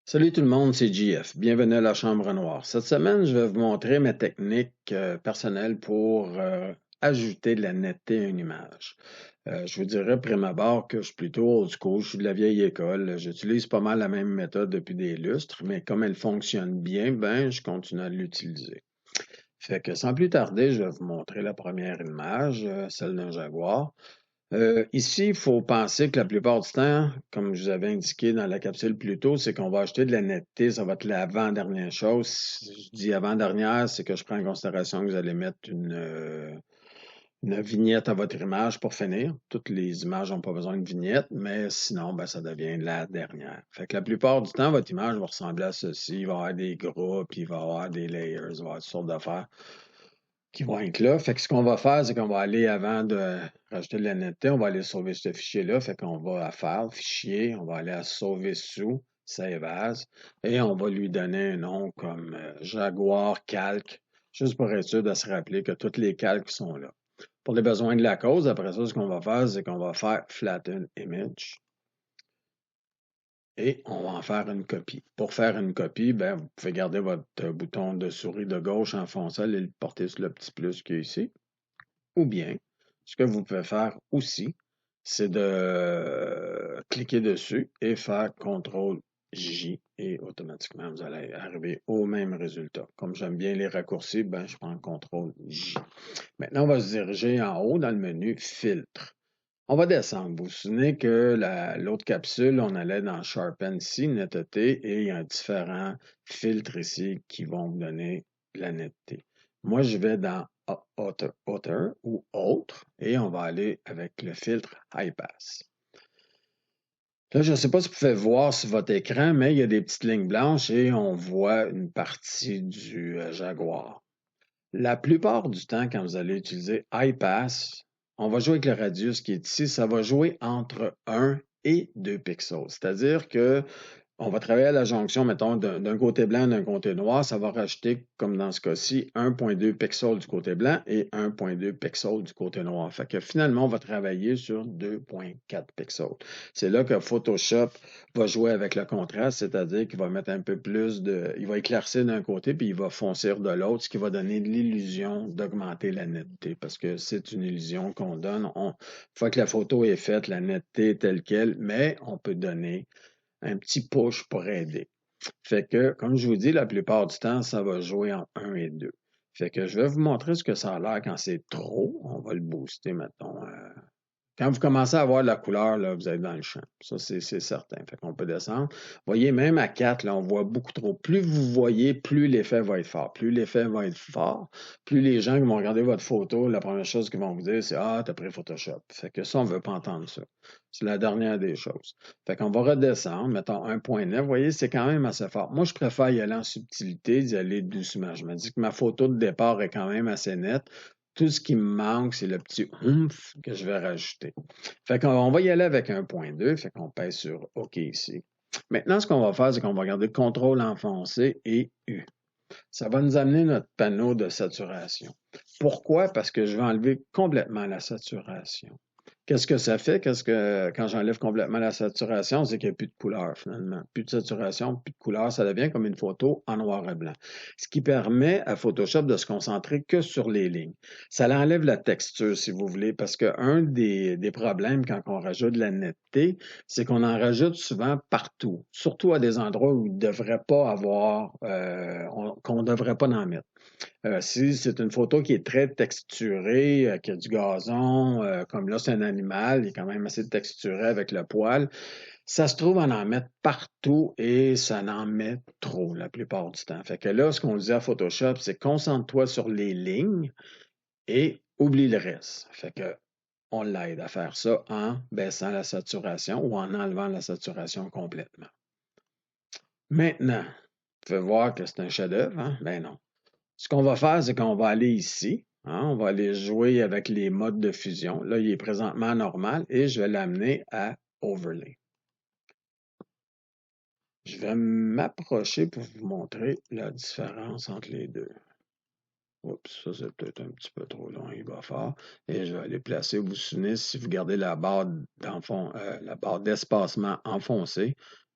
Salut tout le monde, c'est JF. Bienvenue à la Chambre Noire. Cette semaine, je vais vous montrer ma technique personnelle pour ajouter de la netteté à une image. Je vous dirais prime abord que je suis plutôt old school, je suis de la vieille école. J'utilise pas mal la même méthode depuis des lustres, mais comme elle fonctionne bien, ben, je continue à l'utiliser. Fait que sans plus tarder, je vais vous montrer la première image, celle d'un jaguar. Ici, il faut penser que la plupart du temps, comme je vous avais indiqué dans la capsule plus tôt, c'est qu'on va acheter de la netteté, ça va être l'avant-dernière chose. Si je dis avant-dernière, c'est que je prends en considération que vous allez mettre une vignette à votre image pour finir. Toutes les images n'ont pas besoin de vignette, mais sinon, ben, ça devient la dernière. Fait que la plupart du temps, votre image va ressembler à ceci. Il va y avoir des groupes, il va y avoir des layers, il va y avoir toutes sortes d'affaires qui vont être là. Fait que ce qu'on va faire, c'est qu'on va aller, avant de rajouter de la netteté, on va aller sauver ce fichier-là. Fait qu'on va à File, Fichier, on va aller à Sauver sous, Save As, et on va lui donner un nom comme Jaguar Calc, juste pour être sûr de se rappeler que tous les calques sont là. Pour les besoins de la cause, après ça, ce qu'on va faire, c'est qu'on va faire Flatten Image. Et on va en faire une copie. Pour faire une copie, ben, vous pouvez garder votre bouton de souris de gauche enfoncé et le porter sur le petit plus qui est ici. Ou bien, ce que vous pouvez faire aussi, c'est de cliquer dessus et faire CTRL-J et automatiquement, vous allez arriver au même résultat. Comme j'aime bien les raccourcis, ben, je prends CTRL-J. Maintenant, on va se diriger en haut dans le menu Filtre. On va descendre. Vous vous souvenez que l'autre capsule, on allait dans Sharpen ici, netteté, et il y a différents filtres ici qui vont vous donner la netteté. Moi, je vais dans Author ou Autre, et on va aller avec le filtre High Pass. Là, je ne sais pas si vous pouvez voir sur votre écran, mais il y a des petites lignes blanches et on voit une partie du Jaguar. La plupart du temps, quand vous allez utiliser iPass, on va jouer avec le radius qui est ici. Ça va jouer entre 1 et 2 pixels. C'est-à-dire que on va travailler à la jonction, mettons, d'un côté blanc et d'un côté noir. Ça va rajouter, comme dans ce cas-ci, 1,2 pixels du côté blanc et 1,2 pixels du côté noir. Fait que finalement, on va travailler sur 2,4 pixels. C'est là que Photoshop va jouer avec le contraste, c'est-à-dire qu'il va mettre un peu plus de... Il va éclaircir d'un côté, puis il va foncir de l'autre, ce qui va donner l'illusion d'augmenter la netteté, parce que c'est une illusion qu'on donne. Une fois que la photo est faite, la netteté est telle qu'elle, mais on peut donner un petit push pour aider. Fait que, comme je vous dis, la plupart du temps, ça va jouer en 1 et 2. Fait que je vais vous montrer ce que ça a l'air quand c'est trop. On va le booster, mettons. Quand vous commencez à voir la couleur, là, vous êtes dans le champ. Ça, c'est certain. Fait qu'on peut descendre. Vous voyez, même à 4, là, on voit beaucoup trop. Plus vous voyez, plus l'effet va être fort. Plus l'effet va être fort, plus les gens qui vont regarder votre photo, la première chose qu'ils vont vous dire, c'est Ah, t'as pris Photoshop. Fait que ça, on ne veut pas entendre ça. C'est la dernière des choses. Fait qu'on va redescendre, mettons 1.9. Vous voyez, c'est quand même assez fort. Moi, je préfère y aller en subtilité, d'y aller doucement. Je me dis que ma photo de départ est quand même assez nette. Tout ce qui me manque, c'est le petit oomph que je vais rajouter. Fait qu'on va y aller avec 1.2, fait qu'on pèse sur OK ici. Maintenant, ce qu'on va faire, c'est qu'on va garder CTRL enfoncé et U. Ça va nous amener notre panneau de saturation. Pourquoi? Parce que je vais enlever complètement la saturation. Qu'est-ce que ça fait? Quand j'enlève complètement la saturation, c'est qu'il n'y a plus de couleur finalement. Plus de saturation, plus de couleur, ça devient comme une photo en noir et blanc. Ce qui permet à Photoshop de se concentrer que sur les lignes. Ça enlève la texture, si vous voulez, parce qu'un des problèmes quand on rajoute de la netteté, c'est qu'on en rajoute souvent partout, surtout à des endroits où il ne devrait pas avoir, qu'on ne devrait pas en mettre. Si c'est une photo qui est très texturée, qui a du gazon, comme là, c'est un animal, il est quand même assez texturé avec le poil, ça se trouve en mettre partout et ça en met trop la plupart du temps. Fait que là, ce qu'on dit à Photoshop, c'est concentre-toi sur les lignes et oublie le reste. Fait que on l'aide à faire ça en baissant la saturation ou en enlevant la saturation complètement. Maintenant, tu peux voir que c'est un chef-d'œuvre, hein? Ben non. Ce qu'on va faire, c'est qu'on va aller ici. Hein, on va aller jouer avec les modes de fusion. Là, il est présentement normal et je vais l'amener à Overlay. Je vais m'approcher pour vous montrer la différence entre les deux. Oups, ça c'est peut-être un petit peu trop long, il va fort. Et je vais aller placer, vous vous souvenez, si vous gardez la barre la barre d'espacement enfoncée,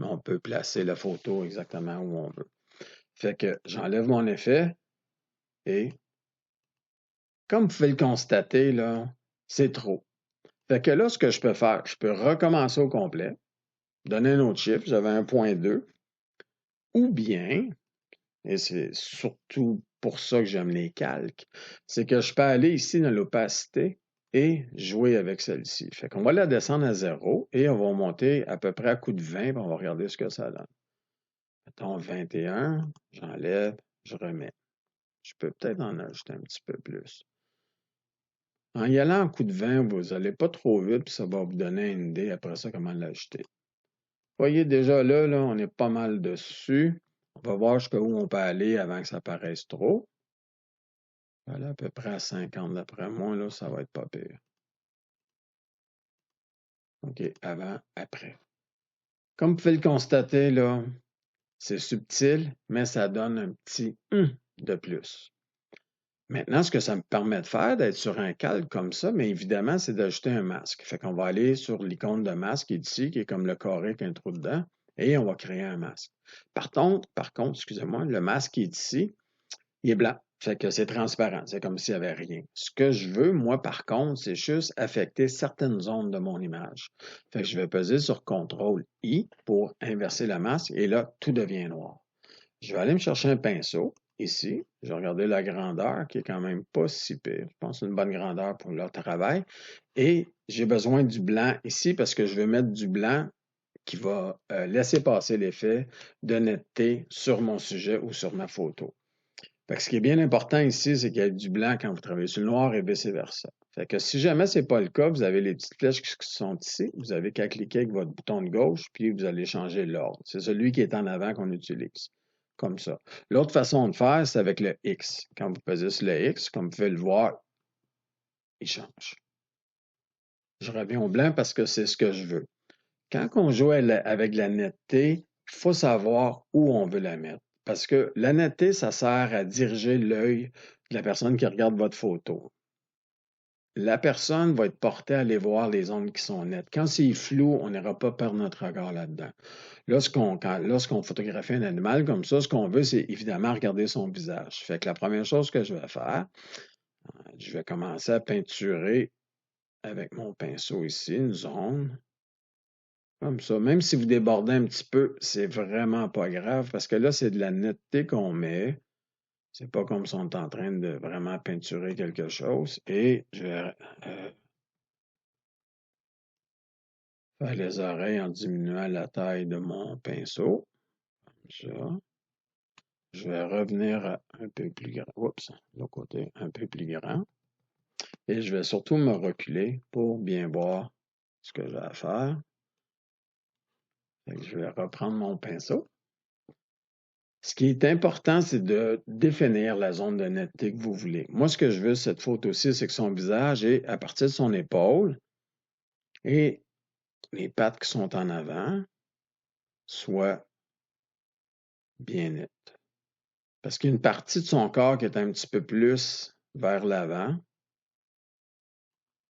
mais on peut placer la photo exactement où on veut. Fait que j'enlève mon effet et, comme vous pouvez le constater, là, c'est trop. Fait que là, ce que je peux faire, je peux recommencer au complet, donner un autre chiffre, j'avais 1.2, ou bien, et c'est surtout pour ça que j'aime les calques, c'est que je peux aller ici dans l'opacité et jouer avec celle-ci. Fait qu'on va la descendre à 0 et on va monter à peu près à coup de 20, puis on va regarder ce que ça donne. Mettons 21, j'enlève, je remets. Je peux peut-être en ajouter un petit peu plus. En y allant en coup de 20, vous n'allez pas trop vite, puis ça va vous donner une idée après ça comment l'ajouter. Vous voyez déjà là, on est pas mal dessus. On va voir jusqu'où on peut aller avant que ça paraisse trop. Voilà, à peu près à 50 d'après moi, là, ça va être pas pire. OK, avant, après. Comme vous pouvez le constater, là, c'est subtil, mais ça donne un petit de plus. Maintenant, ce que ça me permet de faire, d'être sur un calque comme ça, mais évidemment, c'est d'ajouter un masque. Fait qu'on va aller sur l'icône de masque qui est ici, qui est comme le carré avec un trou dedans, et on va créer un masque. Par contre, excusez-moi, le masque qui est ici, il est blanc. Fait que c'est transparent. C'est comme s'il n'y avait rien. Ce que je veux, moi, par contre, c'est juste affecter certaines zones de mon image. Fait que je vais peser sur CTRL-I pour inverser le masque et là, tout devient noir. Je vais aller me chercher un pinceau ici. Je vais regarder la grandeur qui est quand même pas si pire. Je pense que c'est une bonne grandeur pour leur travail. Et j'ai besoin du blanc ici parce que je vais mettre du blanc qui va laisser passer l'effet de netteté sur mon sujet ou sur ma photo. Fait que ce qui est bien important ici, c'est qu'il y ait du blanc quand vous travaillez sur le noir et vice-versa. Fait que si jamais ce n'est pas le cas, vous avez les petites flèches qui sont ici. Vous avez qu'à cliquer avec votre bouton de gauche, puis vous allez changer l'ordre. C'est celui qui est en avant qu'on utilise. Comme ça. L'autre façon de faire, c'est avec le X. Quand vous pesez sur le X, comme vous pouvez le voir, il change. Je reviens au blanc parce que c'est ce que je veux. Quand on joue avec la netteté, il faut savoir où on veut la mettre. Parce que la netteté, ça sert à diriger l'œil de la personne qui regarde votre photo. La personne va être portée à aller voir les zones qui sont nettes. Quand c'est flou, on n'ira pas perdre notre regard là-dedans. Lorsqu'on photographie un animal comme ça, ce qu'on veut, c'est évidemment regarder son visage. Fait que la première chose que je vais faire, je vais commencer à peinturer avec mon pinceau ici, une zone. Comme ça. Même si vous débordez un petit peu, c'est vraiment pas grave parce que là, c'est de la netteté qu'on met. C'est pas comme si on est en train de vraiment peinturer quelque chose. Et je vais faire les oreilles en diminuant la taille de mon pinceau. Comme ça. Je vais revenir un peu plus grand. Oups, de l'autre côté, un peu plus grand. Et je vais surtout me reculer pour bien voir ce que j'ai à faire. Je vais reprendre mon pinceau. Ce qui est important, c'est de définir la zone de netteté que vous voulez. Moi, ce que je veux, cette photo-ci, c'est que son visage est à partir de son épaule et les pattes qui sont en avant soient bien nettes. Parce qu'il y a une partie de son corps qui est un petit peu plus vers l'avant.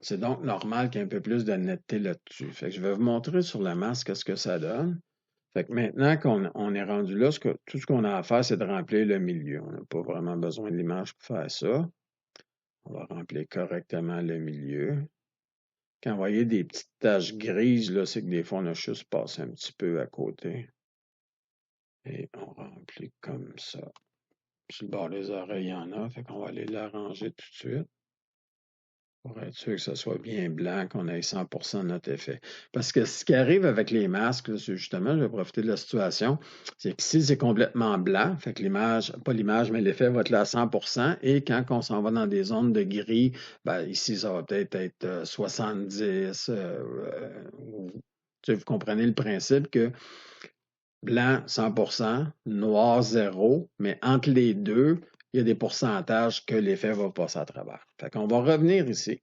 C'est donc normal qu'il y ait un peu plus de netteté là-dessus. Fait que je vais vous montrer sur la masque ce que ça donne. Fait que maintenant qu'on est rendu là, tout ce qu'on a à faire, c'est de remplir le milieu. On n'a pas vraiment besoin de l'image pour faire ça. On va remplir correctement le milieu. Quand vous voyez des petites taches grises, là, c'est que des fois, on a juste passé un petit peu à côté. Et on remplit comme ça. Sur le bord des oreilles, il y en a. Fait qu'on va aller l'arranger tout de suite. Pour être sûr que ce soit bien blanc, qu'on ait 100% de notre effet. Parce que ce qui arrive avec les masques, là, c'est justement, je vais profiter de la situation, c'est que si c'est complètement blanc, fait que l'image, pas l'image, mais l'effet va être là à 100%, et quand on s'en va dans des zones de gris, ben, ici, ça va peut-être être 70, vous comprenez le principe que blanc 100%, noir 0, mais entre les deux, il y a des pourcentages que l'effet va passer à travers. Fait qu'on va revenir ici.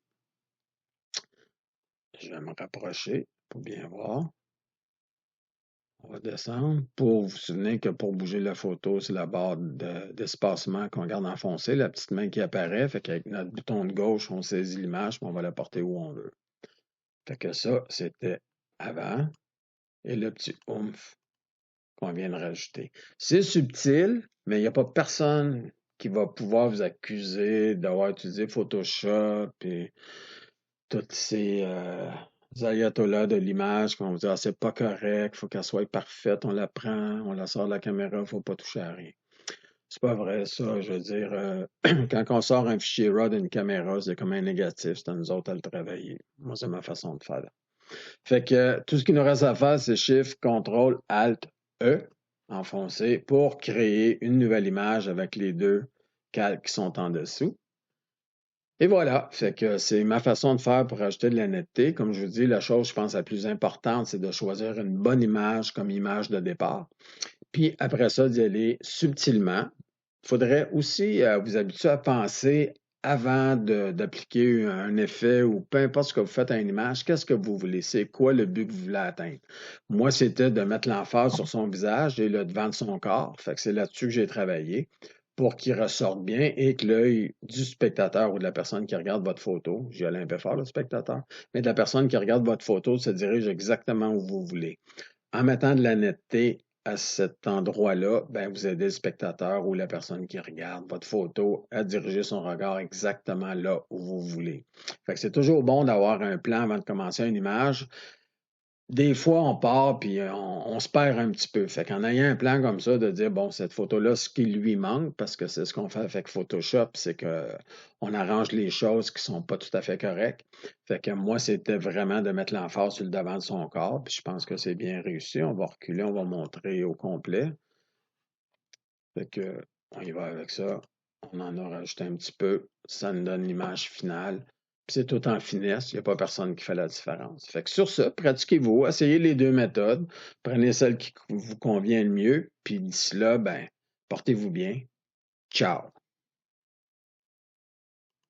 Je vais me rapprocher pour bien voir. On va descendre. Pour vous souvenir que pour bouger la photo, c'est la barre d'espacement qu'on garde enfoncée, la petite main qui apparaît. Fait qu'avec notre bouton de gauche, on saisit l'image, puis on va la porter où on veut. Fait que ça, c'était avant. Et le petit oomph qu'on vient de rajouter. C'est subtil, mais il n'y a pas personne qui va pouvoir vous accuser d'avoir utilisé Photoshop et toutes ces ayatollahs de l'image qui vont vous dire ah, c'est pas correct, il faut qu'elle soit parfaite, on la prend, on la sort de la caméra, il ne faut pas toucher à rien. C'est pas vrai, ça. Je veux dire, quand on sort un fichier RAW d'une caméra, c'est comme un négatif, c'est à nous autres à le travailler. Moi, c'est ma façon de faire. Fait que tout ce qu'il nous reste à faire, c'est Shift, CTRL, Alt, E, enfoncé, pour créer une nouvelle image avec les deux calques qui sont en dessous. Et voilà, fait que c'est ma façon de faire pour ajouter de la netteté. Comme je vous dis, la chose, je pense, la plus importante, c'est de choisir une bonne image comme image de départ. Puis après ça, d'y aller subtilement. Il faudrait aussi vous habituer à penser avant d'appliquer un effet ou peu importe ce que vous faites à une image, qu'est-ce que vous voulez? C'est quoi le but que vous voulez atteindre? Moi, c'était de mettre l'emphase sur son visage et le devant de son corps. Fait que c'est là-dessus que j'ai travaillé pour qu'il ressorte bien et que l'œil du spectateur ou de la personne qui regarde votre photo, j'y allais un peu fort, le spectateur, mais de la personne qui regarde votre photo se dirige exactement où vous voulez. En mettant de la netteté à cet endroit-là, ben, vous aidez le spectateur ou la personne qui regarde votre photo à diriger son regard exactement là où vous voulez. Fait que c'est toujours bon d'avoir un plan avant de commencer une image. Des fois, on part puis on se perd un petit peu. Fait qu'en ayant un plan comme ça, de dire, bon, cette photo-là, ce qui lui manque, parce que c'est ce qu'on fait avec Photoshop, c'est qu'on arrange les choses qui sont pas tout à fait correctes. Fait que moi, c'était vraiment de mettre l'emphase sur le devant de son corps, puis je pense que c'est bien réussi. On va reculer, on va montrer au complet. Fait que, on y va avec ça. On en a rajouté un petit peu. Ça nous donne l'image finale. Puis c'est tout en finesse. Il n'y a pas personne qui fait la différence. Fait que sur ça, pratiquez-vous. Essayez les deux méthodes. Prenez celle qui vous convient le mieux. Puis d'ici là, ben, portez-vous bien. Ciao.